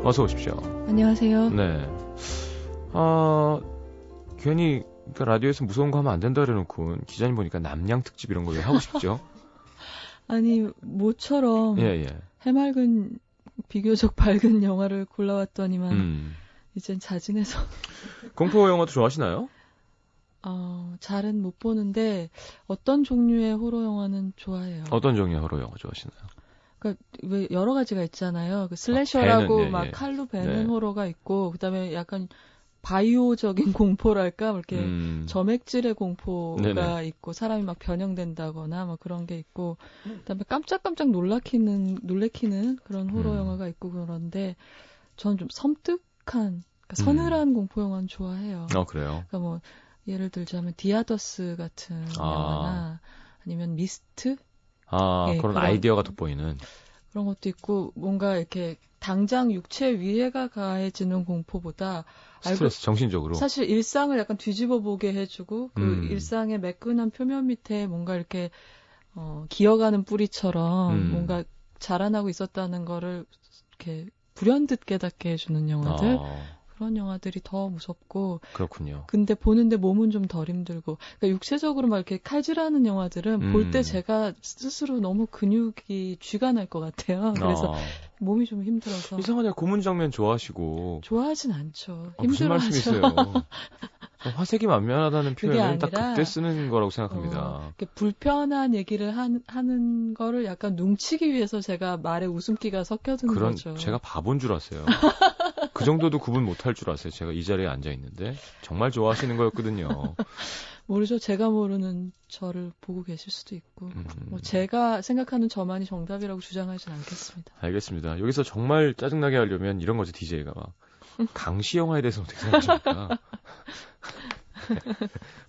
어서 오십시오. 안녕하세요. 네. 괜히 그러니까 라디오에서 무서운 거 하면 안 된다 그래놓고 기자님 보니까 남양 특집 이런 거 왜 하고 싶죠? 아니 모처럼 예. 해맑은 비교적 밝은 영화를 골라왔더니만 이젠 자진해서 공포 영화도 좋아하시나요? 잘은 못 보는데 어떤 종류의 호러 영화는 좋아해요. 어떤 종류의 호러 영화 좋아하시나요? 그러니까 왜 여러 가지가 있잖아요. 그 슬래셔라고 배는, 막 예. 칼로 베는 네. 호러가 있고 그다음에 약간 바이오적인 공포랄까 이렇게 점액질의 공포가 네네. 있고 사람이 막 변형된다거나 뭐 그런 게 있고 그다음에 깜짝깜짝 놀래키는 그런 호러 영화가 있고 그런데 저는 좀 섬뜩한 그러니까 서늘한 공포 영화는 좋아해요. 그래요? 그러니까 뭐 예를 들자면 디아더스 같은 영화나 아니면 미스트 예, 그런 아이디어가 돋보이는 그런 것도 있고 뭔가 이렇게 당장 육체 위해가 가해지는 공포보다 스트레스 정신적으로 사실 일상을 약간 뒤집어 보게 해주고 그 일상의 매끈한 표면 밑에 뭔가 이렇게 기어가는 뿌리처럼 뭔가 자라나고 있었다는 거를 이렇게 불현듯 깨닫게 해주는 영화들 그런 영화들이 더 무섭고 그렇군요. 근데 보는데 몸은 좀 덜 힘들고 그러니까 육체적으로 막 이렇게 칼질하는 영화들은 볼 때 제가 스스로 너무 근육이 쥐가 날 것 같아요. 그래서 몸이 좀 힘들어서 이상하네. 고문 장면 좋아하시고 좋아하진 않죠. 무슨 힘들어하죠. 말씀이세요? 화색이 만면하다는 표현은 딱 아니라, 그때 쓰는 거라고 생각합니다. 불편한 얘기를 하는 거를 약간 눈치기 위해서 제가 말에 웃음기가 섞여드는 거죠. 제가 바본 줄 아세요. 그 정도도 구분 못할 줄 아세요. 제가 이 자리에 앉아 있는데 정말 좋아하시는 거였거든요. 모르죠. 제가 모르는 저를 보고 계실 수도 있고 뭐 제가 생각하는 저만이 정답이라고 주장하진 않겠습니다. 알겠습니다. 여기서 정말 짜증나게 하려면 이런 거죠. DJ가 막 강시 영화에 대해서 어떻게 생각하십니까?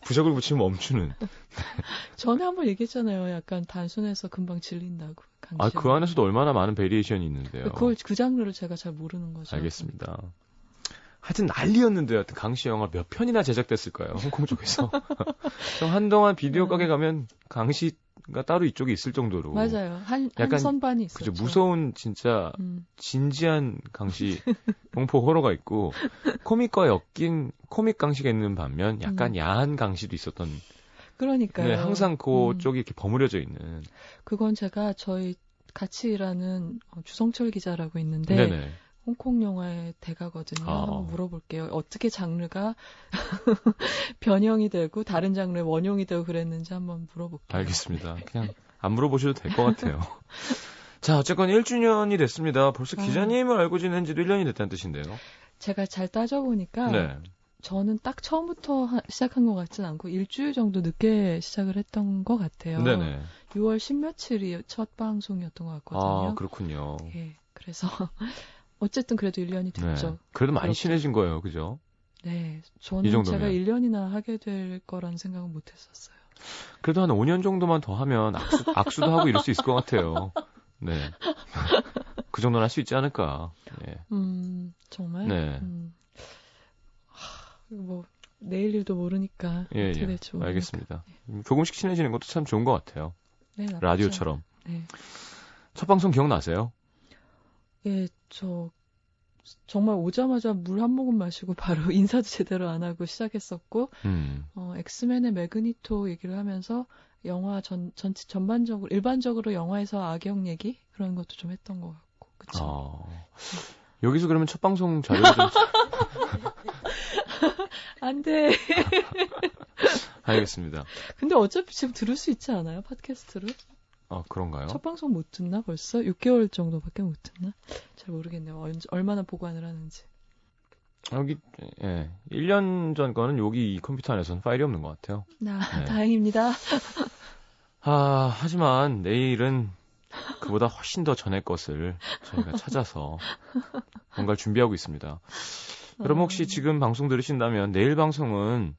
부적을 붙이면 멈추는. 전에 한번 얘기했잖아요. 약간 단순해서 금방 질린다고. 강시 그 안에서도 얼마나 많은 베리에이션이 있는데요. 그 장르를 제가 잘 모르는 거죠. 알겠습니다. 하여튼 난리였는데요. 하여튼 강시 영화 몇 편이나 제작됐을까요? 홍콩 쪽에서. 한동안 비디오 가게 가면 강시가 따로 이쪽에 있을 정도로. 맞아요. 한 선반이 있었죠. 그죠. 무서운 진짜 진지한 강시 공포 호러가 있고 코믹과 엮인 코믹 강시가 있는 반면 약간 야한 강시도 있었던. 그러니까요. 네, 항상 그쪽이 이렇게 버무려져 있는. 그건 제가 저희 같이 일하는 주성철 기자라고 있는데 네네. 홍콩 영화의 대가거든요. 한번 물어볼게요. 어떻게 장르가 변형이 되고 다른 장르의 원형이 되고 그랬는지 한번 물어볼게요. 알겠습니다. 그냥 안 물어보셔도 될 것 같아요. 자, 어쨌건 1주년이 됐습니다. 벌써 기자님을 알고 지낸 지도 1년이 됐다는 뜻인데요. 제가 잘 따져보니까 네. 저는 딱 처음부터 시작한 것 같진 않고 일주일 정도 늦게 시작을 했던 것 같아요. 네네. 6월 10며칠이 첫 방송이었던 것 같거든요. 그렇군요. 예, 그래서 어쨌든 그래도 1년이 됐죠. 네. 그래도 많이 친해진 거예요. 그죠? 네. 이 저는 정도면. 제가 1년이나 하게 될 거라는 생각은 못 했었어요. 그래도 한 5년 정도만 더 하면 악수도 하고 이럴 수 있을 것 같아요. 네. 그 정도는 할 수 있지 않을까. 네. 정말? 네. 뭐 내일 일도 모르니까 어떻게 될지 모르니까. 알겠습니다. 조금씩 친해지는 것도 참 좋은 것 같아요. 네, 라디오처럼. 네. 첫 방송 기억나세요? 예, 저 정말 오자마자 물 한 모금 마시고 바로 인사도 제대로 안 하고 시작했었고 엑스맨의 매그니토 얘기를 하면서 영화 전반적으로 일반적으로 영화에서 악역 얘기 그런 것도 좀 했던 것 같고 그쵸? 여기서 그러면 첫 방송 자료를 좀 안 돼. 알겠습니다. 근데 어차피 지금 들을 수 있지 않아요? 팟캐스트를? 그런가요? 첫 방송 못 듣나 벌써? 6개월 정도밖에 못 듣나? 잘 모르겠네요. 얼마나 보관을 하는지. 여기 1년 전 거는 여기 이 컴퓨터 안에서는 파일이 없는 것 같아요. 네. 다행입니다. 하지만 내일은 그보다 훨씬 더 전의 것을 저희가 찾아서 뭔가를 준비하고 있습니다. 여러분 혹시 지금 방송 들으신다면 내일 방송은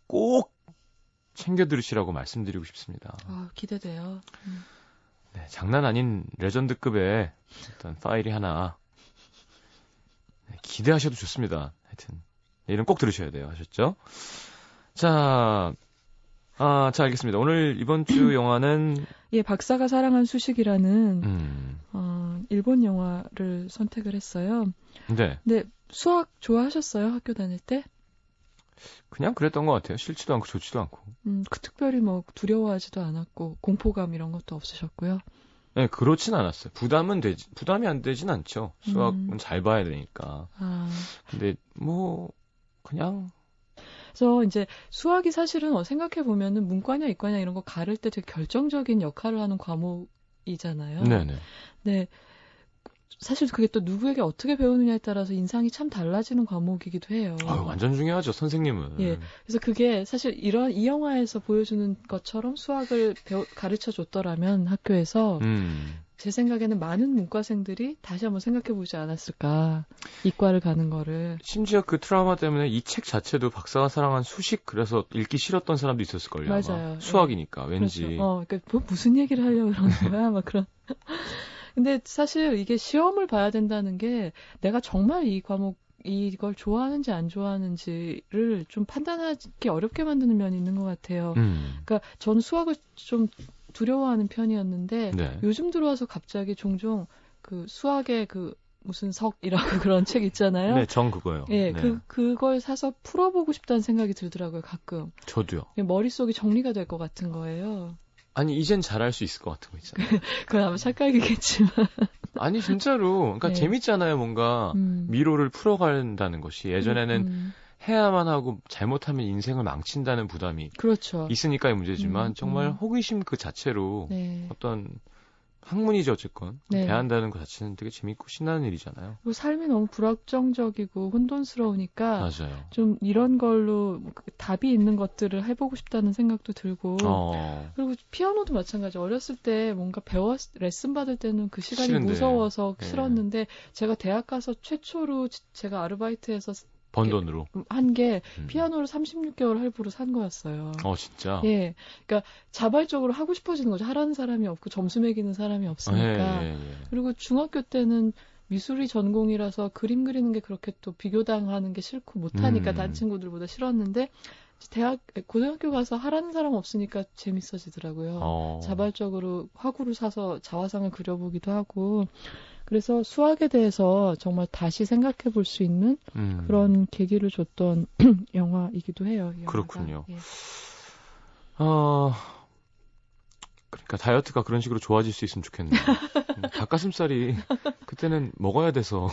꼭 챙겨 들으시라고 말씀드리고 싶습니다. 기대돼요. 네, 장난 아닌 레전드급의 어떤 파일이 하나 기대하셔도 좋습니다. 하여튼 내일은 꼭 들으셔야 돼요. 아셨죠? 자, 자, 알겠습니다. 오늘 이번 주 영화는 예, 박사가 사랑한 수식이라는 일본 영화를 선택을 했어요. 네. 근데 수학 좋아하셨어요? 학교 다닐 때? 그냥 그랬던 것 같아요. 싫지도 않고 좋지도 않고. 특별히 뭐 두려워하지도 않았고 공포감 이런 것도 없으셨고요. 네, 그렇진 않았어요. 부담이 안 되진 않죠. 수학은 잘 봐야 되니까. 근데 뭐 그냥. 그래서 이제 수학이 사실은 생각해 보면은 문과냐 이과냐 이런 거 가를 때 되게 결정적인 역할을 하는 과목이잖아요. 네네. 네. 사실 그게 또 누구에게 어떻게 배우느냐에 따라서 인상이 참 달라지는 과목이기도 해요. 완전 중요하죠, 선생님은. 예. 그래서 그게 사실 이 영화에서 보여주는 것처럼 수학을 가르쳐 줬더라면 학교에서 제 생각에는 많은 문과생들이 다시 한번 생각해 보지 않았을까. 이과를 가는 거를. 심지어 그 트라우마 때문에 이 책 자체도 박사가 사랑한 수식 그래서 읽기 싫었던 사람도 있었을걸요. 맞아요. 아마. 수학이니까 예. 왠지. 그렇죠. 그러니까 무슨 얘기를 하려고 그러는 거야? 막 그런. 근데 사실 이게 시험을 봐야 된다는 게 내가 정말 이걸 좋아하는지 안 좋아하는지를 좀 판단하기 어렵게 만드는 면이 있는 것 같아요. 그러니까 저는 수학을 좀 두려워하는 편이었는데 네. 요즘 들어와서 갑자기 종종 그 수학의 그 무슨 석이라고 그런 책 있잖아요. 네, 그거요. 예, 네. 그걸 사서 풀어보고 싶다는 생각이 들더라고요, 가끔. 저도요. 머릿속이 정리가 될 것 같은 거예요. 아니, 이젠 잘할 수 있을 것 같은 거 있잖아요. 그건 아마 착각이겠지만. 아니, 진짜로. 그러니까 네. 재밌잖아요, 뭔가. 미로를 풀어간다는 것이. 예전에는 해야만 하고 잘못하면 인생을 망친다는 부담이 그렇죠. 있으니까의 문제지만 정말 호기심 그 자체로 네. 어떤 학문이죠, 어쨌건. 네. 대한다는 것 자체는 되게 재밌고 신나는 일이잖아요. 그리고 삶이 너무 불확정적이고 혼돈스러우니까 맞아요. 좀 이런 걸로 답이 있는 것들을 해보고 싶다는 생각도 들고 그리고 피아노도 마찬가지. 어렸을 때 뭔가 레슨 받을 때는 그 시간이 싫은데. 무서워서 네. 싫었는데 제가 대학 가서 최초로 제가 아르바이트해서 번 돈으로 한 게 피아노를 36개월 할부로 산 거였어요. 진짜? 예. 그러니까 자발적으로 하고 싶어지는 거죠. 하라는 사람이 없고 점수 매기는 사람이 없으니까. 예. 그리고 중학교 때는 미술이 전공이라서 그림 그리는 게 그렇게 또 비교당하는 게 싫고 못하니까 딴 친구들보다 싫었는데 고등학교 가서 하라는 사람 없으니까 재밌어지더라고요. 자발적으로 화구를 사서 자화상을 그려보기도 하고 그래서 수학에 대해서 정말 다시 생각해 볼 수 있는 그런 계기를 줬던 영화이기도 해요. 이 영화가. 그렇군요. 예. 그러니까 다이어트가 그런 식으로 좋아질 수 있으면 좋겠네요. 닭가슴살이 그때는 먹어야 돼서.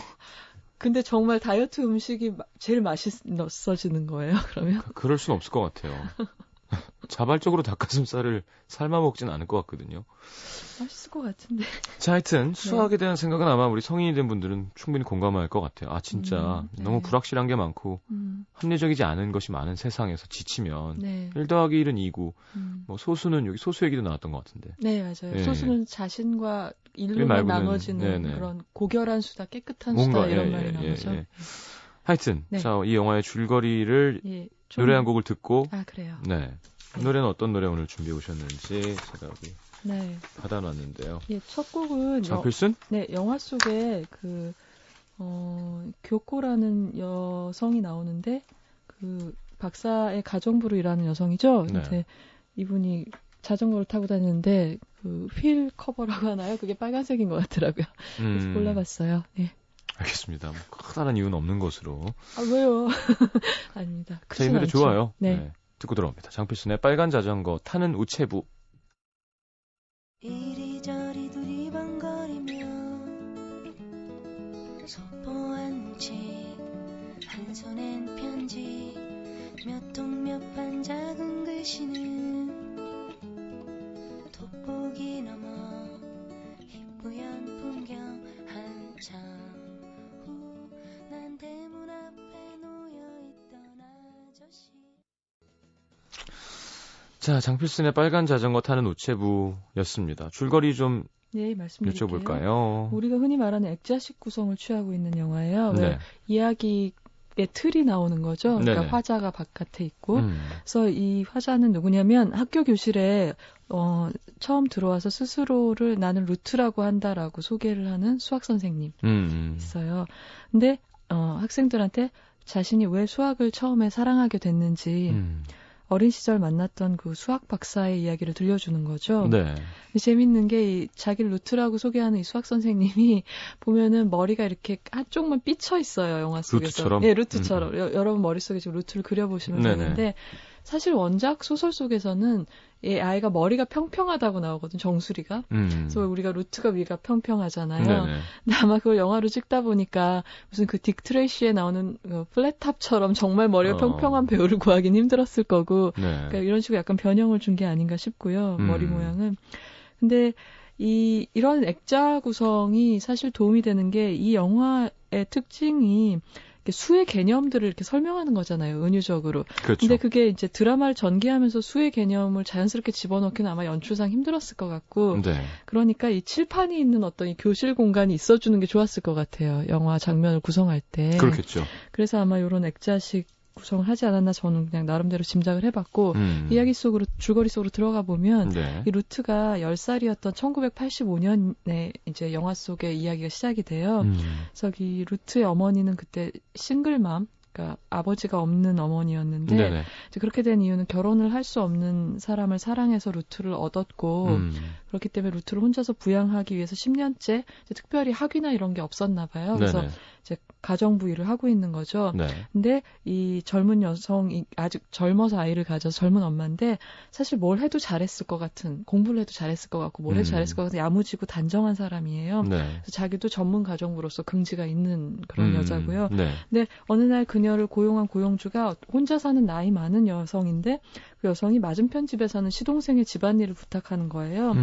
근데 정말 다이어트 음식이 제일 맛있어지는 거예요, 그러면? 그럴 순 없을 것 같아요. 자발적으로 닭가슴살을 삶아 먹진 않을 것 같거든요. 맛있을 것 같은데. 자, 하여튼 수학에 대한 생각은 아마 우리 성인이 된 분들은 충분히 공감할 것 같아요. 진짜 너무 불확실한 게 많고 합리적이지 않은 것이 많은 세상에서 지치면 1 더하기 1은 2고 뭐 소수는 여기 소수 얘기도 나왔던 것 같은데. 네, 맞아요. 네. 소수는 자신과 인류만 나눠지는 그런 고결한 수다, 깨끗한 수다 이런 말이 나오죠. 하여튼 자, 이 영화의 줄거리를 노래 한 곡을 듣고 그래요. 네. 노래는 어떤 노래 오늘 준비해 오셨는지 제가 여기 받아놨는데요. 예, 첫 곡은 장필순? 영화 속에 교코라는 여성이 나오는데 그 박사의 가정부로 일하는 여성이죠. 근데 이분이 자전거를 타고 다니는데 그 휠 커버라고 하나요? 그게 빨간색인 것 같더라고요. 그래서 골라봤어요. 네. 알겠습니다. 뭐 커다란 이유는 없는 것으로. 왜요? 아닙니다. 제 노래 좋아요. 네. 듣고 들어옵니다. 장필순의 빨간 자전거 타는 우체부. 이리저리 두리번거리며 속보한 채 한 손엔 편지 몇 통 몇 판 작은 글씨는 돋보기 넘어 희뿌연 풍경 한참 후 난 대문 앞에 놓여있던 아저씨. 자, 장필순의 빨간 자전거 타는 우체부였습니다. 줄거리 좀 말씀드릴게요. 여쭤볼까요? 우리가 흔히 말하는 액자식 구성을 취하고 있는 영화예요. 왜 이야기의 틀이 나오는 거죠. 그러니까 화자가 바깥에 있고. 그래서 이 화자는 누구냐면 학교 교실에 처음 들어와서 스스로를 나는 루트라고 한다라고 소개를 하는 수학 선생님 있어요. 근데 학생들한테 자신이 왜 수학을 처음에 사랑하게 됐는지 어린 시절 만났던 그 수학 박사의 이야기를 들려주는 거죠. 네. 재밌는 게 자기를 루트라고 소개하는 이 수학 선생님이 보면은 머리가 이렇게 한쪽만 삐쳐 있어요. 영화 속에서. 루트처럼? 예, 루트처럼. 여러분 머릿속에 지금 루트를 그려보시면 네네. 되는데 사실 원작 소설 속에서는 이 아이가 머리가 평평하다고 나오거든, 정수리가. 그래서 우리가 루트가 위가 평평하잖아요. 네네. 근데 아마 그걸 영화로 찍다 보니까 무슨 그 딕 트레이시에 나오는 플랫탑처럼 정말 머리가 평평한 배우를 구하긴 힘들었을 거고 네. 그러니까 이런 식으로 약간 변형을 준 게 아닌가 싶고요. 머리 모양은. 근데 이런 액자 구성이 사실 도움이 되는 게 이 영화의 특징이 수의 개념들을 이렇게 설명하는 거잖아요, 은유적으로. 그렇죠. 근데 그게 이제 드라마를 전개하면서 수의 개념을 자연스럽게 집어넣기는 아마 연출상 힘들었을 것 같고. 네. 그러니까 이 칠판이 있는 어떤 이 교실 공간이 있어주는 게 좋았을 것 같아요, 영화 장면을 구성할 때. 그렇겠죠. 그래서 아마 이런 액자식 구성을 하지 않았나 저는 그냥 나름대로 짐작을 해봤고 이야기 속으로 줄거리 속으로 들어가 보면 네. 이 루트가 10살이었던 1985년에 이제 영화 속의 이야기가 시작이 돼요. 그래서 이 루트의 어머니는 그때 싱글맘, 그러니까 아버지가 없는 어머니였는데 네네. 이제 그렇게 된 이유는 결혼을 할 수 없는 사람을 사랑해서 루트를 얻었고 그렇기 때문에 루트를 혼자서 부양하기 위해서 10년째 특별히 학위나 이런 게 없었나 봐요. 그래서 네네. 이제 가정부 일을 하고 있는 거죠. 네. 근데 이 젊은 여성이 아직 젊어서 아이를 가져서 젊은 엄마인데 사실 뭘 해도 잘했을 것 같은, 공부를 해도 잘했을 것 같고 뭘 해도 잘했을 것 같은 야무지고 단정한 사람이에요. 네. 그래서 자기도 전문 가정부로서 긍지가 있는 그런 여자고요. 네. 근데 어느 날 그녀를 고용한 고용주가 혼자 사는 나이 많은 여성인데 그 여성이 맞은편 집에 사는 시동생의 집안일을 부탁하는 거예요.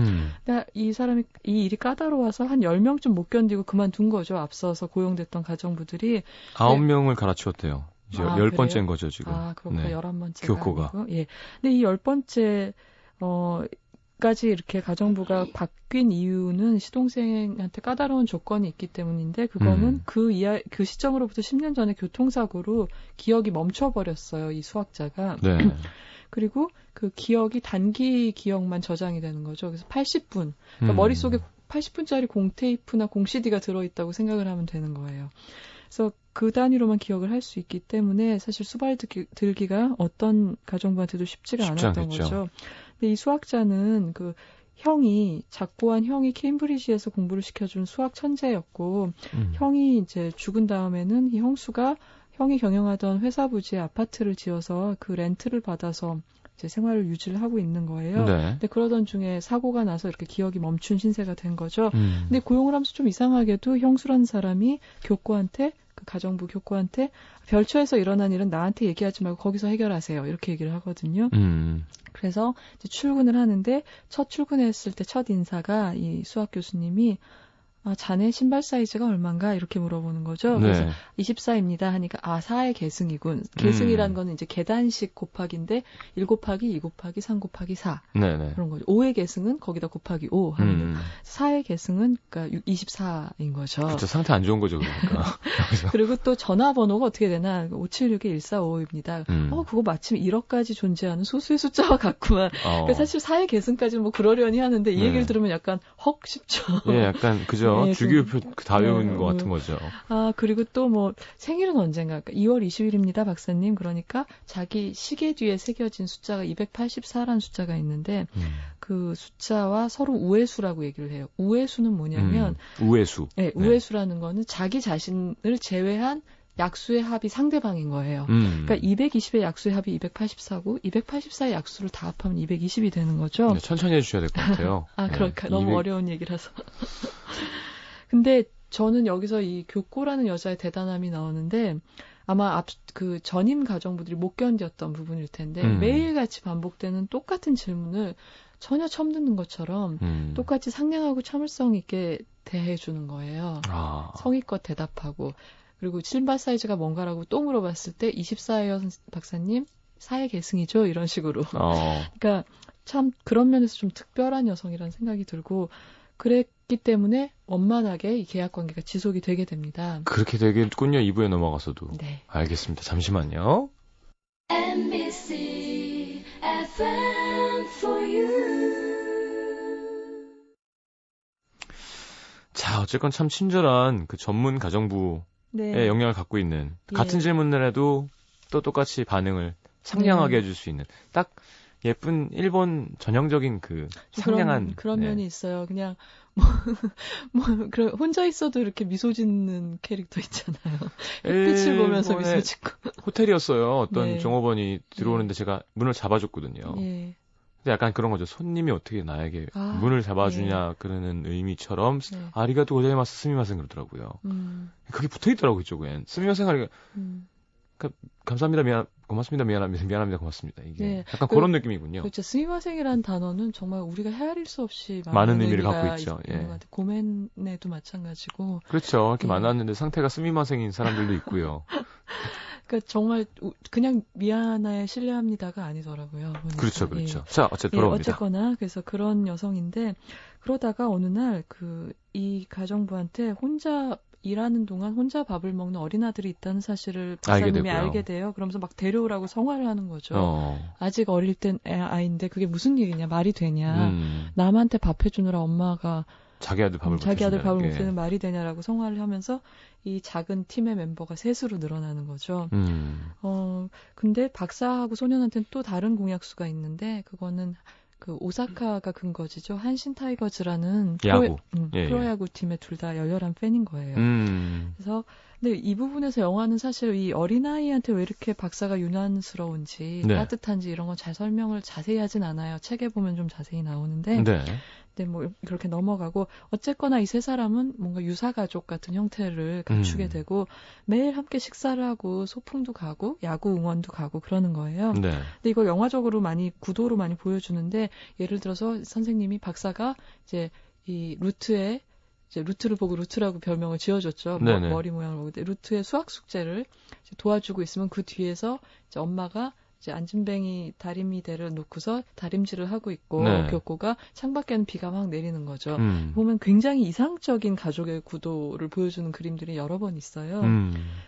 그러니까 이 사람이 이 일이 까다로워서 한 10명쯤 못 견디고 그만둔 거죠. 앞서서 고용됐던 가정부들이. 9명을 갈아치웠대요. 이제 10번째인 거죠, 지금. 아, 그렇구나. 네. 11번째가 교코가. 아니고. 예. 근데 이 10번째 까지 이렇게 가정부가 바뀐 이유는 시동생한테 까다로운 조건이 있기 때문인데 그거는 그 시점으로부터 10년 전에 교통사고로 기억이 멈춰버렸어요. 이 수학자가. 네. 그리고 그 기억이 단기 기억만 저장이 되는 거죠. 그래서 80분. 그러니까 머릿속에 80분짜리 공테이프나 공CD가 들어있다고 생각을 하면 되는 거예요. 그래서 그 단위로만 기억을 할 수 있기 때문에 사실 수발 들기가 어떤 가정부한테도 쉽지가 않았던 거죠. 근데 이 수학자는 그 작고한 형이 케임브리지에서 공부를 시켜준 수학 천재였고 형이 이제 죽은 다음에는 이 형수가 형이 경영하던 회사 부지에 아파트를 지어서 그 렌트를 받아서 이제 생활을 유지를 하고 있는 거예요. 네. 근데 그러던 중에 사고가 나서 이렇게 기억이 멈춘 신세가 된 거죠. 근데 고용을 하면서 좀 이상하게도 형수라는 사람이 교코한테, 그 가정부 교코한테 별초에서 일어난 일은 나한테 얘기하지 말고 거기서 해결하세요. 이렇게 얘기를 하거든요. 그래서 이제 출근을 하는데 첫 출근했을 때 첫 인사가 이 수학 교수님이 자네 신발 사이즈가 얼만가? 이렇게 물어보는 거죠. 네. 그래서 24입니다 하니까 4의 계승이군. 계승이라는 거는 이제 계단식 곱하기인데 1 곱하기 2 곱하기 3 곱하기 4 네네. 그런 거죠. 5의 계승은 거기다 곱하기 5 하는 4의 계승은 그러니까 24인 거죠. 그렇죠. 상태 안 좋은 거죠, 그러니까. 그리고 또 전화번호가 어떻게 되나 576-1455입니다. 그거 마침 1억까지 존재하는 소수의 숫자와 같구만. 그러니까 사실 4의 계승까지는 뭐 그러려니 하는데 이 얘기를 들으면 약간 헉 싶죠. 예, 약간 그죠. 네, 주기율표 다 외운 것 같은 거죠. 그리고 또 뭐 생일은 언젠가? 2월 20일입니다, 박사님. 그러니까 자기 시계 뒤에 새겨진 숫자가 284라는 숫자가 있는데 그 숫자와 서로 우회수라고 얘기를 해요. 우회수는 뭐냐면 우회수. 네, 우회수라는 거는 자기 자신을 제외한 약수의 합이 상대방인 거예요. 그러니까 220의 약수의 합이 284고 284의 약수를 다 합하면 220이 되는 거죠. 네, 천천히 해주셔야 될 것 같아요. 그러니까 너무 어려운 얘기라서. 근데 저는 여기서 이 교코라는 여자의 대단함이 나오는데 아마 그 전임 가정부들이 못 견뎠던 부분일 텐데 매일같이 반복되는 똑같은 질문을 전혀 처음 듣는 것처럼 똑같이 상냥하고 참을성 있게 대해주는 거예요. 성의껏 대답하고 그리고 신발 사이즈가 뭔가라고 또 물어봤을 때 24예요 박사님 4의 계승이죠 이런 식으로. 그러니까 참 그런 면에서 좀 특별한 여성이라는 생각이 들고 그랬기 때문에 원만하게 이 계약 관계가 지속이 되게 됩니다. 그렇게 되겠군요. 2부에 넘어가서도. 네. 알겠습니다. 잠시만요. MBC FM for you. 자, 어쨌건 참 친절한 그 전문 가정부의 영향을 갖고 있는 같은 질문을 해도 또 똑같이 반응을 상냥하게 해줄 수 있는 딱 예쁜 일본 전형적인 그 상냥한 그런 네. 면이 있어요. 그냥 혼자 있어도 이렇게 미소 짓는 캐릭터 있잖아요. 햇빛을 보면서 미소 짓고. 호텔이었어요. 어떤 네. 종업원이 들어오는데 제가 문을 잡아줬거든요. 예. 근데 약간 그런 거죠. 손님이 어떻게 나에게 문을 잡아주냐 그러는 의미처럼 아리가또 고자이마스 스미마센 그러더라고요. 그게 붙어있더라고요. 이쪽엔. 스미마센 하니까 감사합니다. 고맙습니다. 미안합니다. 고맙습니다. 이게 약간 그런 느낌이군요. 그렇죠. 스미마생이라는 단어는 정말 우리가 헤아릴 수 없이 많은 의미를 갖고 있죠. 예. 고멘에도 마찬가지고. 그렇죠. 이렇게 만났는데 상태가 스미마생인 사람들도 있고요. 그러니까 정말 그냥 미안해 실례합니다가 아니더라고요. 보니까. 그렇죠. 그렇죠. 자, 어쨌든 돌아옵니다. 어쨌거나 그래서 그런 여성인데 그러다가 어느 날 이 가정부한테 혼자 일하는 동안 혼자 밥을 먹는 어린아들이 있다는 사실을 박사님이 알게 돼요. 그러면서 막 데려오라고 성화를 하는 거죠. 아직 어릴 땐 아이인데 그게 무슨 일이냐, 말이 되냐. 남한테 밥 해주느라 엄마가 자기 아들 밥을 못 해주는 말이 되냐라고 성화를 하면서 이 작은 팀의 멤버가 셋으로 늘어나는 거죠. 근데 박사하고 소년한테는 또 다른 공약수가 있는데 그거는 그 오사카가 근거지죠. 한신 타이거즈라는 야구. 프로야구 팀의 둘 다 열렬한 팬인 거예요. 그래서 근데 이 부분에서 영화는 사실 이 어린아이한테 왜 이렇게 박사가 유난스러운지 따뜻한지 이런 건 잘 설명을 자세히 하진 않아요. 책에 보면 좀 자세히 나오는데 뭐 그렇게 넘어가고 어쨌거나 이 세 사람은 뭔가 유사가족 같은 형태를 갖추게 되고 매일 함께 식사를 하고 소풍도 가고 야구 응원도 가고 그러는 거예요. 근데 이걸 영화적으로 구도로 많이 보여주는데 예를 들어서 선생님이 박사가 이제 이 루트를 보고 루트라고 별명을 지어줬죠. 머리 모양을 보고 루트의 수학 숙제를 도와주고 있으면 그 뒤에서 이제 엄마가 이제 안진뱅이 다리미대를 놓고서 다림질을 하고 있고 교코가 창밖에는 비가 막 내리는 거죠. 보면 굉장히 이상적인 가족의 구도를 보여주는 그림들이 여러 번 있어요.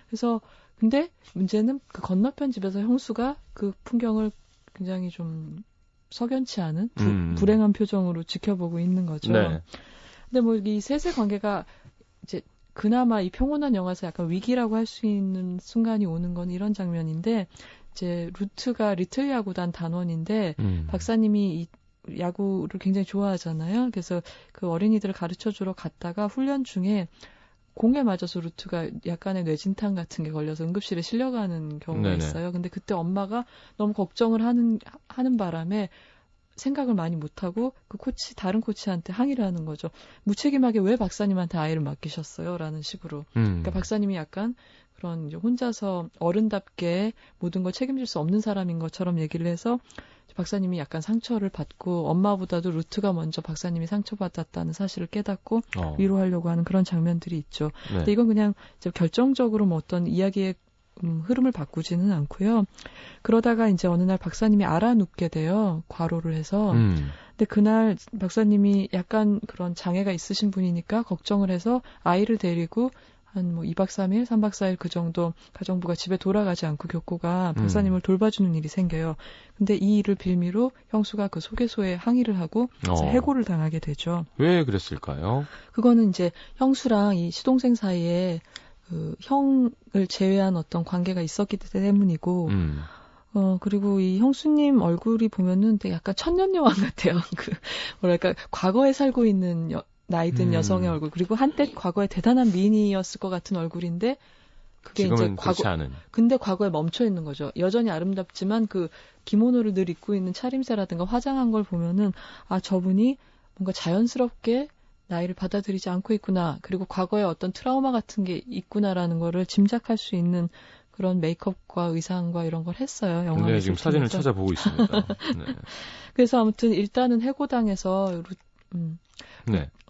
그래서 근데 문제는 그 건너편 집에서 형수가 그 풍경을 굉장히 좀 석연치 않은 불행한 표정으로 지켜보고 있는 거죠. 근데 뭐 이 셋의 관계가 이제 그나마 이 평온한 영화에서 약간 위기라고 할 수 있는 순간이 오는 건 이런 장면인데 이제 루트가 리틀 야구단 단원인데 박사님이 이 야구를 굉장히 좋아하잖아요. 그래서 그 어린이들을 가르쳐주러 갔다가 훈련 중에 공에 맞아서 루트가 약간의 뇌진탕 같은 게 걸려서 응급실에 실려가는 경우가 있어요. 근데 그때 엄마가 너무 걱정을 하는 바람에 생각을 많이 못하고 다른 코치한테 항의를 하는 거죠. 무책임하게 왜 박사님한테 아이를 맡기셨어요? 라는 식으로. 그러니까 박사님이 약간 그런 이제 혼자서 어른답게 모든 걸 책임질 수 없는 사람인 것처럼 얘기를 해서 박사님이 약간 상처를 받고 엄마보다도 루트가 먼저 박사님이 상처받았다는 사실을 깨닫고 위로하려고 하는 그런 장면들이 있죠. 근데 이건 그냥 이제 결정적으로 뭐 어떤 이야기의 흐름을 바꾸지는 않고요. 그러다가 이제 어느 날 박사님이 알아눕게 돼요. 과로를 해서. 근데 그날 박사님이 약간 그런 장애가 있으신 분이니까 걱정을 해서 아이를 데리고 한 뭐 2박 3일, 3박 4일 그 정도 가정부가 집에 돌아가지 않고 교코가 박사님을 돌봐주는 일이 생겨요. 근데 이 일을 빌미로 형수가 그 소개소에 항의를 하고 해고를 당하게 되죠. 왜 그랬을까요? 그거는 이제 형수랑 이 시동생 사이에 그 형을 제외한 어떤 관계가 있었기 때문이고 그리고 이 형수님 얼굴이 보면은 되게 약간 천년여왕 같아요. 뭐랄까 과거에 살고 있는 나이든 여성의 얼굴 그리고 한때 과거에 대단한 미인이었을 것 같은 얼굴인데 그게 이제 근데 과거에 멈춰 있는 거죠. 여전히 아름답지만 그 기모노를 늘 입고 있는 차림새라든가 화장한 걸 보면은 저분이 뭔가 자연스럽게 나이를 받아들이지 않고 있구나. 그리고 과거에 어떤 트라우마 같은 게 있구나라는 거를 짐작할 수 있는 그런 메이크업과 의상과 이런 걸 했어요. 영화를 지금 사진을 찾아보고 있습니다. 그래서 아무튼 일단은 해고당해서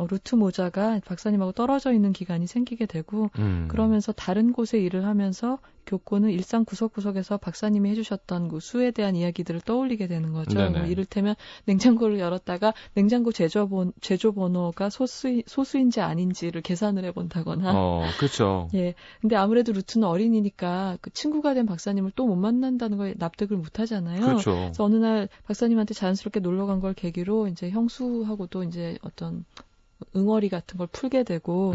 루트 모자가 박사님하고 떨어져 있는 기간이 생기게 되고 그러면서 다른 곳에 일을 하면서 교코는 일상 구석구석에서 박사님이 해주셨던 그 수에 대한 이야기들을 떠올리게 되는 거죠. 뭐 이를테면 냉장고를 열었다가 냉장고 제조 번호가 소수인지 아닌지를 계산을 해본다거나. 그렇죠. 예. 근데 아무래도 루트는 어린이니까 그 친구가 된 박사님을 또 못 만난다는 거에 납득을 못 하잖아요. 그렇죠. 그래서 어느 날 박사님한테 자연스럽게 놀러 간 걸 계기로 이제 형수하고도 이제 어떤 응어리 같은 걸 풀게 되고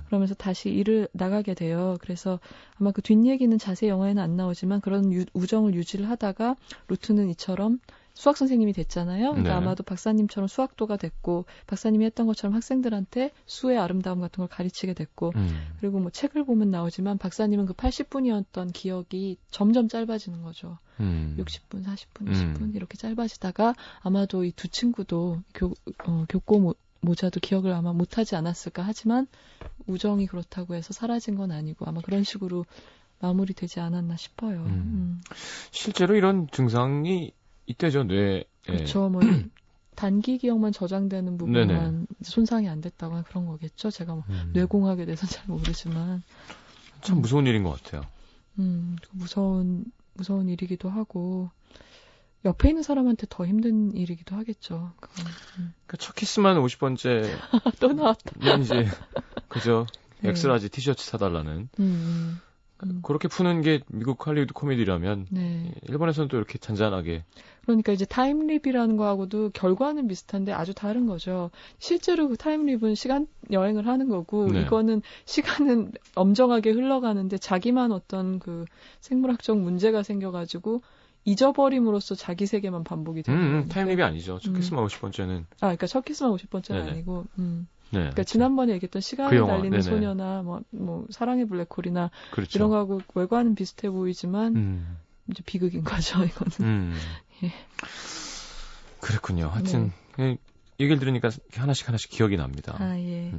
그러면서 다시 일을 나가게 돼요. 그래서 아마 그 뒷얘기는 자세히 영화에는 안 나오지만 그런 우정을 유지를 하다가 루트는 이처럼 수학 선생님이 됐잖아요. 그러니까 네. 아마도 박사님처럼 수학도가 됐고 박사님이 했던 것처럼 학생들한테 수의 아름다움 같은 걸 가르치게 됐고 그리고 뭐 책을 보면 나오지만 박사님은 그 80분이었던 기억이 점점 짧아지는 거죠. 60분, 40분, 20분 이렇게 짧아지다가 아마도 이 두 친구도 교고 모자도 기억을 아마 못하지 않았을까 하지만 우정이 그렇다고 해서 사라진 건 아니고 아마 그런 식으로 마무리되지 않았나 싶어요. 실제로 이런 증상이 이때죠, 뇌에. 그렇죠. 뭐 단기 기억만 저장되는 부분만 손상이 안 됐다거나 그런 거겠죠. 제가 뭐 뇌공학에 대해서 잘 모르지만 참 무서운 일인 것 같아요. 무서운 일이기도 하고 옆에 있는 사람한테 더 힘든 일이기도 하겠죠. 그러니까 첫 키스만 50번째 또 나왔다. 이제 그죠. 엑스라지 티셔츠 사달라는. 그렇게 푸는 게 미국 할리우드 코미디라면 일본에서는 또 이렇게 잔잔하게. 그러니까 이제 타임립이라는 거하고도 결과는 비슷한데 아주 다른 거죠. 실제로 그 타임립은 시간 여행을 하는 거고 이거는 시간은 엄정하게 흘러가는데 자기만 어떤 그 생물학적 문제가 생겨가지고 잊어버림으로써 자기 세계만 반복이 되는 거예요. 타임립이 아니죠. 첫 키스만 50번째는. 그러니까 첫 키스만 50번째는 아니고. 그러니까 그렇죠. 지난번에 얘기했던 시간을 그 달리는 소녀나 뭐 사랑의 블랙홀이나 그렇죠. 이런 거하고 외관은 비슷해 보이지만 이제 비극인 거죠, 이거는. 예. 그렇군요. 하여튼 얘기를 들으니까 하나씩 기억이 납니다. 예.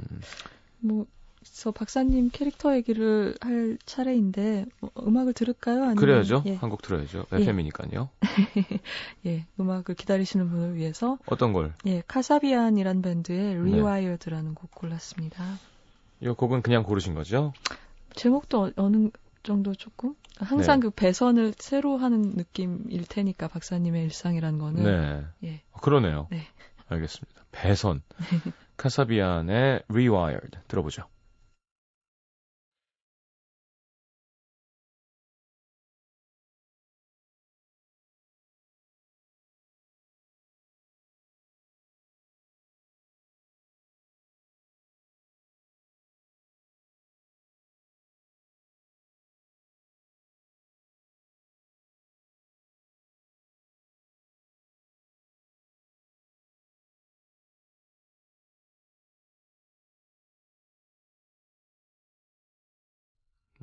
그래서 박사님 캐릭터 얘기를 할 차례인데 음악을 들을까요? 아니면 그래야죠. 한 곡 들어야죠. FM이니까요. 예, 음악을 기다리시는 분을 위해서 어떤 걸? 카사비안이란 밴드의 Rewired라는 곡 골랐습니다. 이 곡은 그냥 고르신 거죠? 제목도 어느 정도 조금 항상 그 배선을 새로 하는 느낌일 테니까 박사님의 일상이라는 거는 그러네요. 네. 알겠습니다. 배선. 카사비안의 Rewired 들어보죠.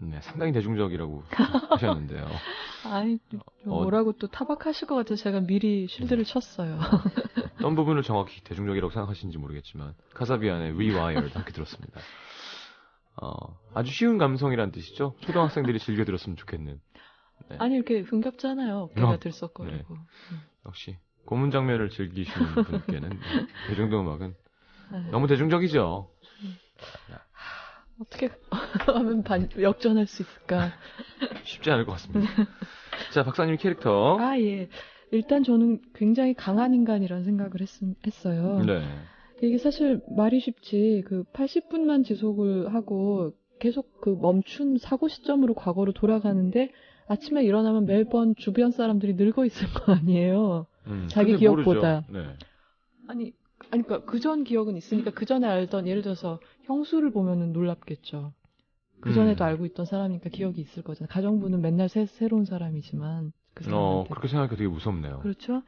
네, 상당히 대중적이라고 하셨는데요. 아니, 뭐라고 또 타박하실 것 같아서 제가 미리 쉴드를 쳤어요. 어떤 부분을 정확히 대중적이라고 생각하시는지 모르겠지만 카사비안의 Rewired 함께 들었습니다. 아주 쉬운 감성이란 뜻이죠. 초등학생들이 즐겨 들었으면 좋겠는. 네. 아니 이렇게 흥겹잖아요. 어깨가 들썩거리고. 역시 고문 장면을 즐기시는 분께는 이 정도 음악은 너무 대중적이죠. 어떻게 하면 역전할 수 있을까? 쉽지 않을 것 같습니다. 자, 박사님 캐릭터. 예. 일단 저는 굉장히 강한 인간이라는 생각을 했어요. 네. 이게 사실 말이 쉽지, 80분만 지속을 하고 계속 멈춘 사고 시점으로 과거로 돌아가는데 아침에 일어나면 매번 주변 사람들이 늙어 있을 거 아니에요. 자기 기억보다. 네. 아니, 그러니까 그전 기억은 있으니까 그 전에 알던 예를 들어서 형수를 보면은 놀랍겠죠. 그 전에도 알고 있던 사람이니까 기억이 있을 거잖아요. 가정부는 맨날 새로운 사람이지만 그 사람한테. 그렇게 생각하니까 되게 무섭네요. 그렇죠.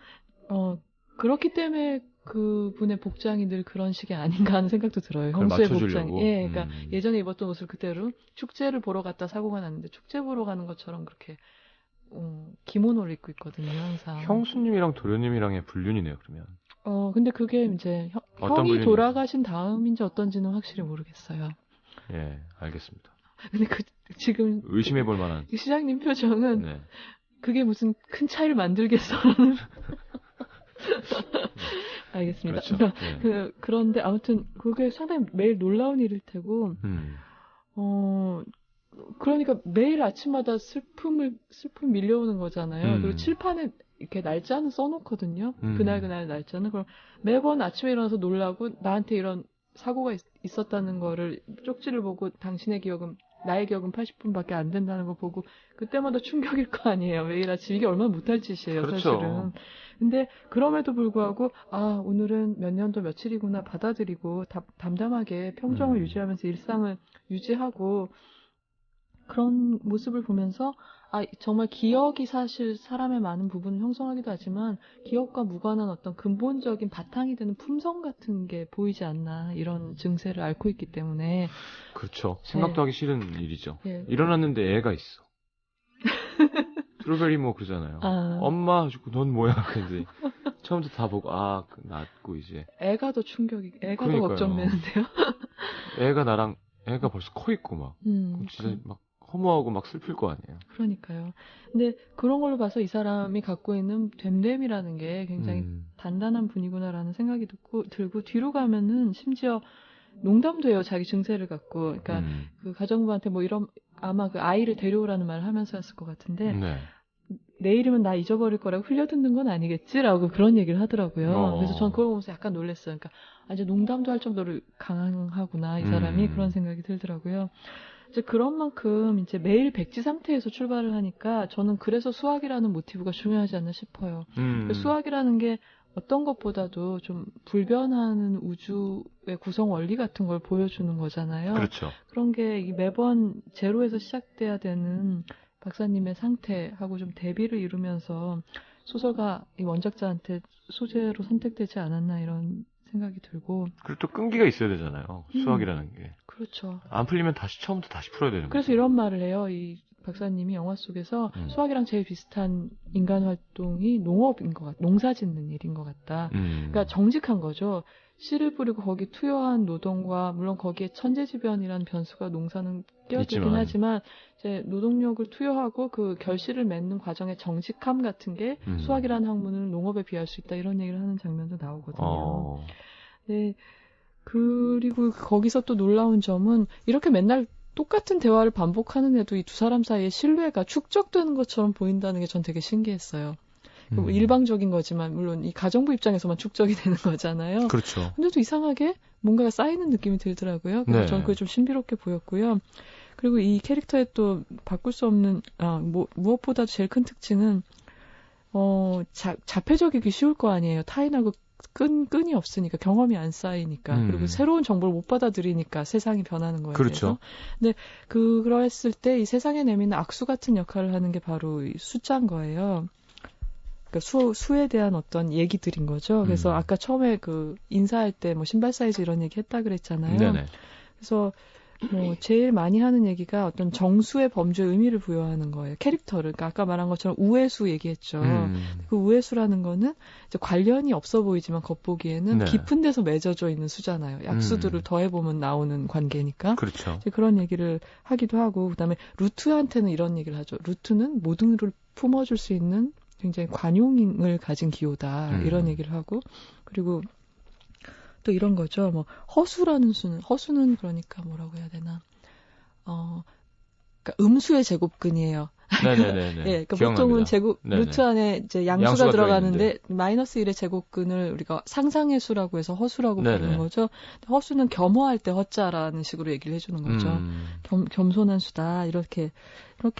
그렇기 때문에 그 분의 복장이 늘 그런 식이 아닌가 하는 생각도 들어요. 형수의 복장이. 그러니까 예전에 입었던 옷을 그대로 축제를 보러 갔다 사고가 났는데 축제 보러 가는 것처럼 그렇게 기모노를 입고 있거든요, 항상. 형수님이랑 도련님이랑의 불륜이네요, 그러면. 근데 그게 이제 형이 돌아가신 다음인지 어떤지는 확실히 모르겠어요. 예, 알겠습니다. 근데 지금 의심해볼 만한 시장님 표정은 그게 무슨 큰 차이를 만들겠어라는. 알겠습니다. 그렇죠. 그런데 아무튼 그게 상당히 매일 놀라운 일일 테고, 그러니까 매일 아침마다 슬픔 밀려오는 거잖아요. 그리고 칠판에 이렇게 날짜는 써놓거든요. 그날 날짜는. 그럼 매번 아침에 일어나서 놀라고 나한테 이런 사고가 있었다는 거를 쪽지를 보고 당신의 기억은 나의 기억은 80분밖에 안 된다는 거 보고 그때마다 충격일 거 아니에요. 매일 아침 이게 얼마나 못할 짓이에요. 그렇죠. 사실은. 근데 그럼에도 불구하고 오늘은 몇 년도 며칠이구나 받아들이고 담담하게 평정을 유지하면서 일상을 유지하고 그런 모습을 보면서 정말 기억이 사실 사람의 많은 부분을 형성하기도 하지만 기억과 무관한 어떤 근본적인 바탕이 되는 품성 같은 게 보이지 않나 이런 증세를 앓고 있기 때문에 그렇죠. 생각도 하기 싫은 일이죠. 예. 일어났는데 애가 있어. 스트로베리 뭐 그러잖아요. 엄마 하고 넌 뭐야? 근데 처음부터 다 보고 낳고 이제 애가 더 충격이 애가 그러니까요. 더 걱정되는데요. 애가 벌써 커 있고 막 진짜 막 허무하고 막 슬플 거 아니에요. 그러니까요. 근데 그런 걸로 봐서 이 사람이 갖고 있는 됨됨이라는 게 굉장히 단단한 분이구나라는 생각이 들고 뒤로 가면은 심지어 농담도 해요. 자기 증세를 갖고. 그러니까 그 가정부한테 뭐 이런 아마 그 아이를 데려오라는 말을 하면서 했을 것 같은데 네. 내일이면 나 잊어버릴 거라고 흘려듣는 건 아니겠지라고 그런 얘기를 하더라고요. 그래서 전 그걸 보면서 약간 놀랐어요. 그러니까 이제 농담도 할 정도로 강하구나 이 사람이 그런 생각이 들더라고요. 이제 그런 만큼 이제 매일 백지 상태에서 출발을 하니까 저는 그래서 수학이라는 모티브가 중요하지 않나 싶어요. 수학이라는 게 어떤 것보다도 좀 불변하는 우주의 구성 원리 같은 걸 보여주는 거잖아요. 그렇죠. 그런 게 매번 제로에서 시작돼야 되는 박사님의 상태하고 좀 대비를 이루면서 소설가 이 원작자한테 소재로 선택되지 않았나 이런 생각이 들고. 그리고 또 끈기가 있어야 되잖아요. 수학이라는 게. 그렇죠. 안 풀리면 다시 처음부터 다시 풀어야 되는 거죠. 그래서 이런 말을 해요. 이 박사님이 영화 속에서 수학이랑 제일 비슷한 인간 활동이 농업인 것 같다. 농사 짓는 일인 것 같다. 그러니까 정직한 거죠. 씨를 뿌리고 거기 투여한 노동과 물론 거기에 천재지변이라는 변수가 농사는 끼어들긴 하지만 이제 노동력을 투여하고 그 결실을 맺는 과정의 정직함 같은 게 수학이라는 학문을 농업에 비할 수 있다 이런 얘기를 하는 장면도 나오거든요. 네. 그리고 거기서 또 놀라운 점은 이렇게 맨날 똑같은 대화를 반복하는 애도 이 두 사람 사이의 신뢰가 축적되는 것처럼 보인다는 게 전 되게 신기했어요. 뭐 일방적인 거지만 물론 이 가정부 입장에서만 축적이 되는 거잖아요. 그렇죠. 근데도 이상하게 뭔가가 쌓이는 느낌이 들더라고요. 그래서 저는 그게 좀 신비롭게 보였고요. 그리고 이 캐릭터의 또 바꿀 수 없는 무엇보다도 제일 큰 특징은 자폐적이기 쉬울 거 아니에요. 타인하고 끈이 없으니까 경험이 안 쌓이니까 그리고 새로운 정보를 못 받아들이니까 세상이 변하는 거예요. 그렇죠. 근데 그랬을 때 이 세상에 내미는 악수 같은 역할을 하는 게 바로 이 숫자인 거예요. 그러니까 수에 대한 어떤 얘기들인 거죠. 그래서 아까 처음에 그 인사할 때 뭐 신발 사이즈 이런 얘기 했다 그랬잖아요. 네네. 그래서 뭐 제일 많이 하는 얘기가 어떤 정수의 범주에 의미를 부여하는 거예요. 캐릭터를. 그러니까 아까 말한 것처럼 우회수 얘기했죠. 그 우회수라는 거는 이제 관련이 없어 보이지만 겉보기에는 깊은 데서 맺어져 있는 수잖아요. 약수들을 더해보면 나오는 관계니까. 그렇죠. 이제 그런 얘기를 하기도 하고 그다음에 루트한테는 이런 얘기를 하죠. 루트는 모든 일을 품어줄 수 있는 굉장히 관용을 가진 기호다. 이런 얘기를 하고 그리고 또 이런 거죠. 뭐 허수는 그러니까 뭐라고 해야 되나? 그러니까 음수의 제곱근이에요. 네네네. 예, 그러니까 보통은 루트 안에 이제 양수가 들어가는데 마이너스 1의 제곱근을 우리가 상상의 수라고 해서 허수라고 부르는 거죠. 허수는 겸허할 때 허자라는 식으로 얘기를 해주는 거죠. 겸손한 수다 이렇게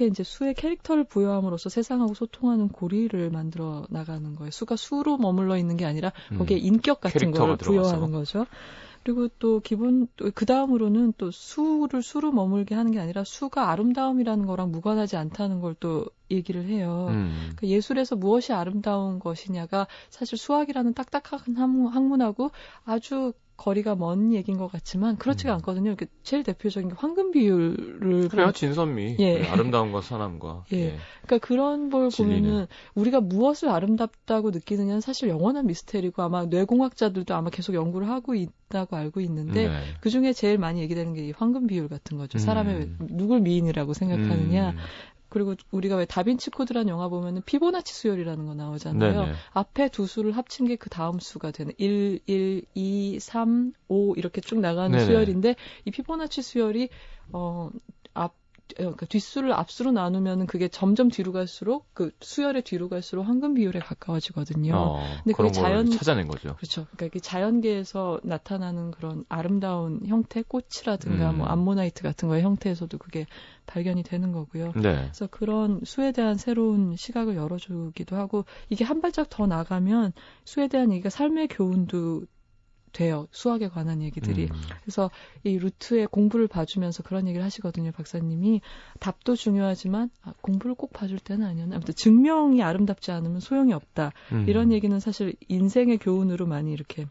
이제 수의 캐릭터를 부여함으로써 세상하고 소통하는 고리를 만들어 나가는 거예요. 수가 수로 머물러 있는 게 아니라 거기에 인격 같은 걸 부여하는 거죠. 그리고 또 그 다음으로는 또 수로 머물게 하는 게 아니라 수가 아름다움이라는 거랑 무관하지 않다는 걸 또 얘기를 해요. 그러니까 예술에서 무엇이 아름다운 것이냐가 사실 수학이라는 딱딱한 학문하고 아주 거리가 먼 얘기인 것 같지만 그렇지가 않거든요. 이렇게 제일 대표적인 게 황금 비율을 그래요. 진선미. 아름다움과 선함과. 그러니까 그런 걸 보면은 우리가 무엇을 아름답다고 느끼느냐는 사실 영원한 미스테리고 아마 뇌공학자들도 아마 계속 연구를 하고 있다고 알고 있는데 그중에 제일 많이 얘기되는 게 이 황금 비율 같은 거죠. 사람의 누굴 미인이라고 생각하느냐. 그리고 우리가 왜 다빈치 코드라는 영화 보면은 피보나치 수열이라는 거 나오잖아요. 네네. 앞에 두 수를 합친 게 그 다음 수가 되는 1, 2, 3, 5 이렇게 쭉 나가는 네네. 수열인데 이 피보나치 수열이 그러니까 뒷수를 앞수로 나누면은 그게 점점 뒤로 갈수록 그 수열의 뒤로 갈수록 황금 비율에 가까워지거든요. 근데 그런 그게 걸 찾아낸 거죠. 그렇죠. 그러니까 이게 자연계에서 나타나는 그런 아름다운 형태, 꽃이라든가 뭐 암모나이트 같은 거의 형태에서도 그게 발견이 되는 거고요. 네. 그래서 그런 수에 대한 새로운 시각을 열어주기도 하고 이게 한 발짝 더 나가면 수에 대한 얘기가 삶의 교훈도 돼요. 수학에 관한 얘기들이. 그래서 이 루트의 공부를 봐주면서 그런 얘기를 하시거든요. 박사님이 답도 중요하지만 공부를 꼭 봐줄 때는 아니었나. 아무튼 증명이 아름답지 않으면 소용이 없다. 이런 얘기는 사실 인생의 교훈으로 많이 이렇게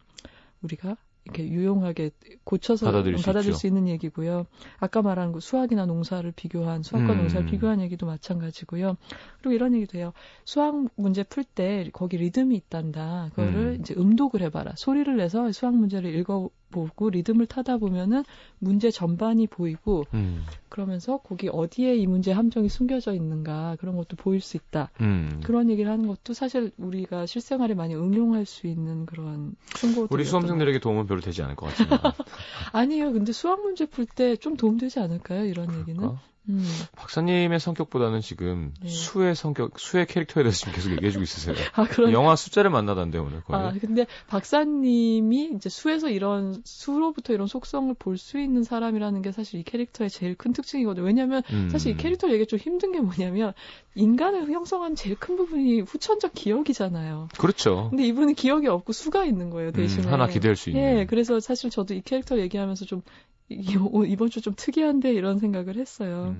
우리가 이렇게 유용하게 고쳐서 받아들일 수 있는 얘기고요. 아까 말한 그 수학이나 농사를 비교한 수학과 농사를 비교한 얘기도 마찬가지고요. 그리고 이런 얘기도 해요. 수학 문제 풀 때 거기 리듬이 있단다. 그거를 이제 음독을 해봐라. 소리를 내서 수학 문제를 읽어보고 리듬을 타다 보면은 문제 전반이 보이고 그러면서 거기 어디에 이 문제 함정이 숨겨져 있는가 그런 것도 보일 수 있다. 그런 얘기를 하는 것도 사실 우리가 실생활에 많이 응용할 수 있는 그런 충고들. 우리 수험생들에게 도움은 별로 되지 않을 것 같지만. 아니에요. 근데 수학 문제 풀 때 좀 도움되지 않을까요? 이런 그럴까? 얘기는. 박사님의 성격보다는 지금 네. 수의 캐릭터에 대해서 지금 계속 얘기해주고 있으세요. 그럼 영화 숫자를 만나던데 오늘 거의. 근데 박사님이 이제 수로부터 이런 속성을 볼 수 있는 사람이라는 게 사실 이 캐릭터의 제일 큰 특징이거든요. 왜냐하면 사실 이 캐릭터를 얘기가 좀 힘든 게 뭐냐면 인간을 형성한 제일 큰 부분이 후천적 기억이잖아요. 그렇죠. 근데 이분은 기억이 없고 수가 있는 거예요. 대신에. 하나 기댈 수 있는. 예, 그래서 사실 저도 이 캐릭터 얘기하면서 좀 이번 주 좀 특이한데 이런 생각을 했어요.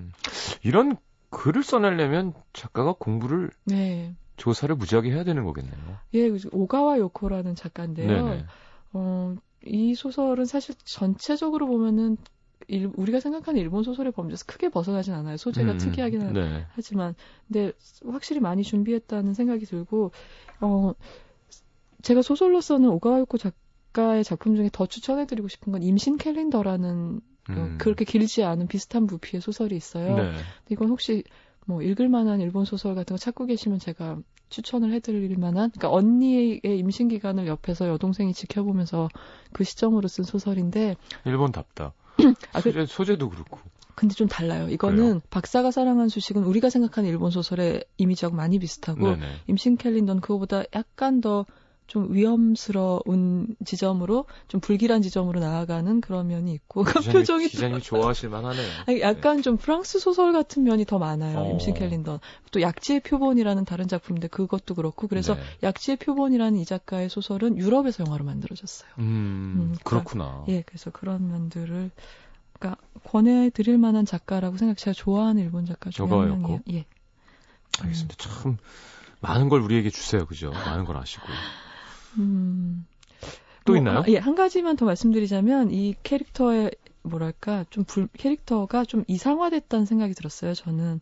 이런 글을 써내려면 작가가 공부를 네. 조사를 무지하게 해야 되는 거겠네요. 예, 오가와 요코라는 작가인데요. 네네. 이 소설은 사실 전체적으로 보면은 우리가 생각하는 일본 소설의 범죄에서 크게 벗어나진 않아요. 소재가 특이하긴 네. 하지만 근데 확실히 많이 준비했다는 생각이 들고 제가 소설로서는 오가와 요코 작가의 작품 중에 더 추천해드리고 싶은 건 임신 캘린더라는 그렇게 길지 않은 비슷한 부피의 소설이 있어요. 네. 이건 혹시 뭐 읽을 만한 일본 소설 같은 거 찾고 계시면 제가 추천을 해드릴 만한, 그러니까 언니의 임신 기간을 옆에서 여동생이 지켜보면서 그 시점으로 쓴 소설인데 일본답다. 소재도 그렇고. 근데 좀 달라요. 이거는 그래요? 박사가 사랑한 수식은 우리가 생각하는 일본 소설의 이미지하고 많이 비슷하고 네네. 임신 캘린더는 그거보다 약간 더 좀 위험스러운 지점으로 좀 불길한 지점으로 나아가는 그런 면이 있고 표정이 기자님이 좋아하실 만하네요. 약간 좀 프랑스 소설 같은 면이 더 많아요. 임신 캘린더. 또 약지의 표본이라는 다른 작품인데 그것도 그렇고 그래서 네. 약지의 표본이라는 이 작가의 소설은 유럽에서 영화로 만들어졌어요. 그렇구나. 예, 그래서 그런 면들을 그러니까 권해드릴 만한 작가라고 생각. 제가 좋아하는 일본 작가 중에 한 명이에요. 예. 알겠습니다. 참 많은 걸 우리에게 주세요, 그죠? 많은 걸 아시고. 또 있나요? 예, 한 가지만 더 말씀드리자면 이 캐릭터의 뭐랄까 캐릭터가 좀 이상화됐다는 생각이 들었어요. 저는.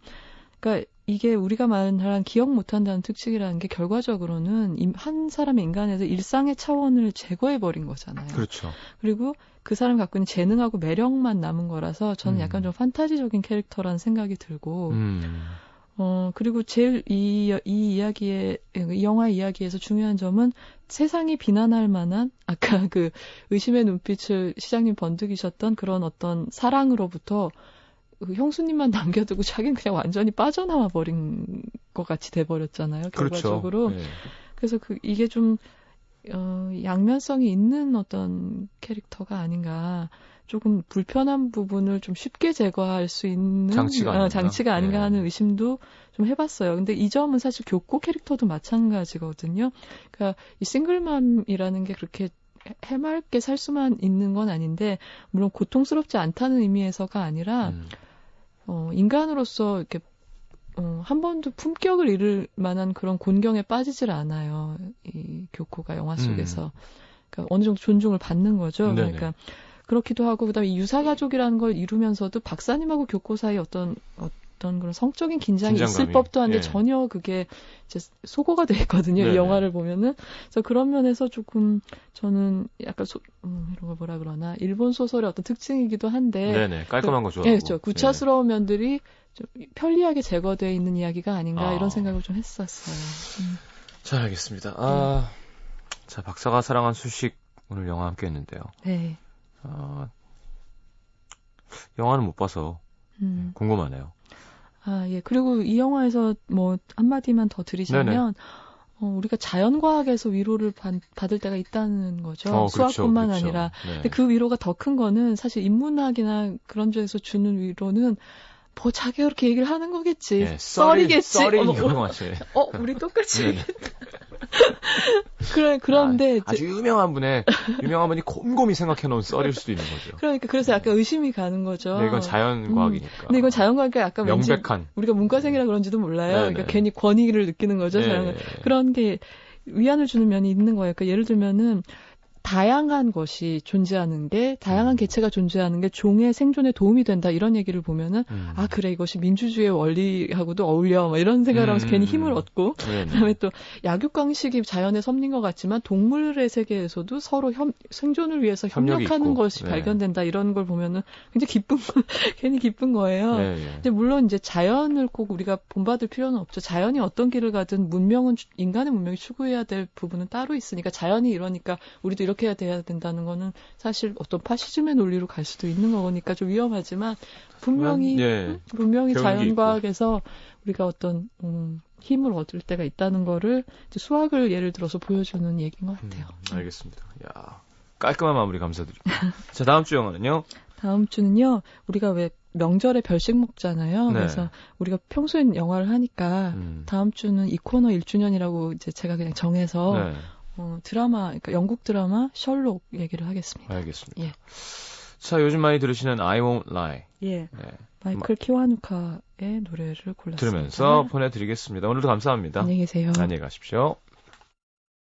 그러니까 이게 우리가 말한 기억 못한다는 특징이라는 게 결과적으로는 한 사람의 인간에서 일상의 차원을 제거해버린 거잖아요. 그렇죠. 그리고 그 사람이 갖고 있는 재능하고 매력만 남은 거라서 저는 약간 좀 판타지적인 캐릭터라는 생각이 들고 그리고 제일 이 영화 이야기에서 중요한 점은 세상이 비난할 만한 아까 그 의심의 눈빛을 시장님 번득이셨던 그런 어떤 사랑으로부터 그 형수님만 남겨두고 자기는 그냥 완전히 빠져나와 버린 것 같이 돼버렸잖아요. 결과적으로. 그렇죠. 네. 그래서 이게 좀 양면성이 있는 어떤 캐릭터가 아닌가. 조금 불편한 부분을 좀 쉽게 제거할 수 있는 장치가 아닌가 하는 의심도 좀 해봤어요. 근데 이 점은 사실 교코 캐릭터도 마찬가지거든요. 그러니까 이 싱글맘이라는 게 그렇게 해맑게 살 수만 있는 건 아닌데 물론 고통스럽지 않다는 의미에서가 아니라 인간으로서 이렇게 한 번도 품격을 잃을 만한 그런 곤경에 빠지질 않아요. 이 교코가 영화 속에서. 그러니까 어느 정도 존중을 받는 거죠. 네네. 그러니까 그렇기도 하고 그다음에 이 유사가족이라는 걸 이루면서도 박사님하고 교코 사이 어떤 그런 성적인 긴장이 있을 법도 한데 전혀 그게 이제 소거가 돼 있거든요. 네네. 이 영화를 보면은. 그래서 그런 면에서 조금 저는 약간 이런 걸 뭐라 그러나 일본 소설의 어떤 특징이기도 한데. 네네. 깔끔한 거 좋아하고. 예, 그렇죠. 구차스러운 면들이 좀 편리하게 제거되어 있는 이야기가 아닌가 이런 생각을 좀 했었어요. 잘 알겠습니다. 자, 박사가 사랑한 수식 오늘 영화 함께 했는데요. 네. 영화는 못 봐서 궁금하네요. 아, 예. 그리고 이 영화에서 뭐 한마디만 더 드리자면 우리가 자연과학에서 위로를 받을 때가 있다는 거죠. 수학뿐만 그렇죠. 아니라. 네. 근데 그 위로가 더 큰 거는 사실 인문학이나 그런 쪽에서 주는 위로는 뭐 자기가 그렇게 얘기를 하는 거겠지. 네, 썰이겠지. 썰이 유명하지. 우리 똑같이. 네네. 그런데 아주 유명한 분이 곰곰이 생각해 놓은 썰일 수도 있는 거죠. 그러니까 그래서 약간 의심이 가는 거죠. 네, 이건 자연과학이니까. 근데 이건 자연과학이 약간 명백한. 왠지 우리가 문과생이라 그런지도 몰라요. 네네. 그러니까 괜히 권위를 느끼는 거죠. 자연과학. 그런 게 위안을 주는 면이 있는 거예요. 그러니까 예를 들면은 다양한 것이 존재하는 게, 다양한 개체가 존재하는 게 종의 생존에 도움이 된다, 이런 얘기를 보면은, 아, 그래, 이것이 민주주의의 원리하고도 어울려, 뭐 이런 생각을 하면서 괜히 힘을 얻고, 그다음에 또 약육강식이 자연의 섭리인 것 같지만, 동물의 세계에서도 서로 생존을 위해서 협력하는 것이 발견된다, 이런 걸 보면은 굉장히 괜히 기쁜 거예요. 근데 물론 이제 자연을 꼭 우리가 본받을 필요는 없죠. 자연이 어떤 길을 가든 인간의 문명이 추구해야 될 부분은 따로 있으니까, 자연이 이러니까 우리도 이렇게 돼야 된다는 거는 사실 어떤 파시즘의 논리로 갈 수도 있는 거니까 좀 위험하지만 분명히 자연과학에서 우리가 어떤 힘을 얻을 때가 있다는 거를 이제 수학을 예를 들어서 보여주는 얘기인 것 같아요. 알겠습니다. 야, 깔끔한 마무리 감사드립니다. 자, 다음 주 영화는요? 다음 주는요, 우리가 왜 명절에 별식 먹잖아요. 네. 그래서 우리가 평소엔 영화를 하니까 다음 주는 이 코너 1주년이라고 이제 제가 그냥 정해서 드라마, 그러니까 영국 드라마 셜록 얘기를 하겠습니다. 알겠습니다. 예. 자, 요즘 많이 들으시는 I Won't Lie. 예. 마이클 키와누카의 노래를 골랐습니다. 들으면서 보내드리겠습니다. 오늘도 감사합니다. 안녕히 계세요. 안녕히 가십시오.